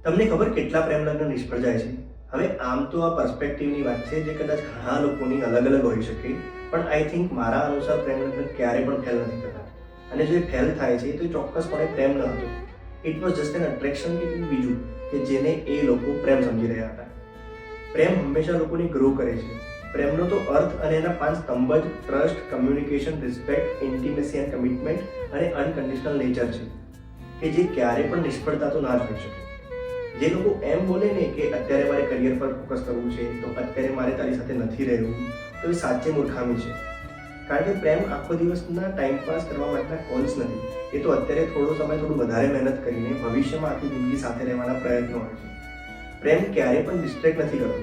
તમને ખબર કેટલા પ્રેમ લગ્ન નિષ્ફળ જાય છે? હવે આમ તો આ પર્સપેક્ટિવની વાત છે જે કદાચ ઘણા લોકોની અલગ અલગ હોઈ શકે, પણ આઈ થિંક મારા અનુસાર પ્રેમ લગ્ન ક્યારેય પણ ફેલ નથી થતા. અને જો એ ફેલ થાય છે તો એ ચોક્કસપણે પ્રેમ ન હતો. It was just an attraction કે કંઈક બીજું કે જેને એ લોકો પ્રેમ સમજી રહ્યા હતા. પ્રેમ હંમેશા લોકોને ગ્રો કરે છે. પ્રેમનો તો અર્થ અને એના 5 સ્તંભ જ trust, communication, respect, intimacy and commitment અને અનકન્ડિશનલ નેચર છે, કે જે ક્યારે પણ નિષ્ફળતા તો ના જ હોઈ શકે. જે લોકો એમ બોલે ને કે અત્યારે મારે કરિયર પર ફોકસ કરવું છે, તો અત્યારે મારે તારી સાથે નથી રહેવું, તો એ સાચે મૂર્ખામી છે. કારણ કે પ્રેમ આખો દિવસના ટાઈમ પાસ કરવા માટેના કોલ્સ નથી. એ તો અત્યારે થોડો સમય થોડું વધારે મહેનત કરીને ભવિષ્યમાં આખી જિંદગી સાથે રહેવાના પ્રયત્નો હોય છે. પ્રેમ ક્યારેય પણ ડિસ્ટ્રેક્ટ નથી કરતો.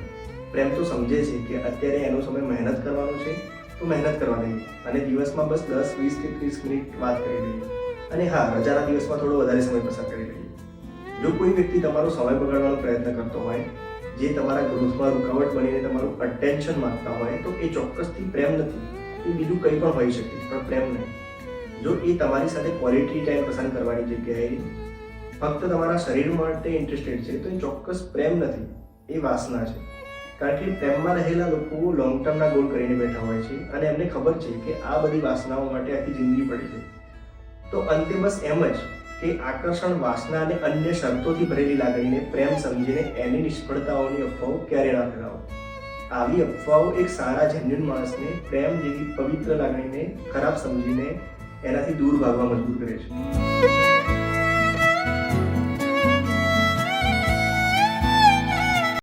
પ્રેમ તો સમજે છે કે અત્યારે એનો સમય મહેનત કરવાનો છે, તો મહેનત કરવા દઈએ અને દિવસમાં બસ 10, 20 કે 30 મિનિટ વાત કરી લઈએ. અને હા, રજાના દિવસમાં થોડો વધારે સમય પસાર કરી લઈએ. જો કોઈ વ્યક્તિ તમારો સમય બગાડવાનો પ્રયત્ન કરતો હોય, જે તમારા ગ્રોથમાં રૂકાવટ બનીને તમારું અટેન્શન માંગતા હોય, તો એ ચોક્કસથી પ્રેમ નથી. એ બીજું કંઈ પણ હોઈ શકે, પણ પ્રેમ નહીં. જો એ તમારી સાથે ક્વોલિટી ટાઈમ પસાર કરવાની જગ્યાએ ફક્ત તમારા શરીર માટે ઇન્ટરેસ્ટેડ છે, તો એ ચોક્કસ પ્રેમ નથી, એ વાસના છે. કારણ કે પ્રેમમાં રહેલા લોકો લોંગ ટર્મના ગોલ કરીને બેઠા હોય છે અને એમને ખબર છે કે આ બધી વાસનાઓ માટે આખી જિંદગી પડી છે. તો અંતે બસ એમ જ કે આકર્ષણ, વાસના અને અન્ય શરતોથી ભરેલી લાગણીને પ્રેમ સમજીને એની નિષ્ફળતાઓની અફવાઓ ક્યારે ના ફેલાવો. આવી અફવાઓ એક સારા જેન્યુઇન માણસને પ્રેમ જેવી પવિત્ર લાગણીને ખરાબ સમજીને એનાથી દૂર ભાગવા મજબૂર કરે છે.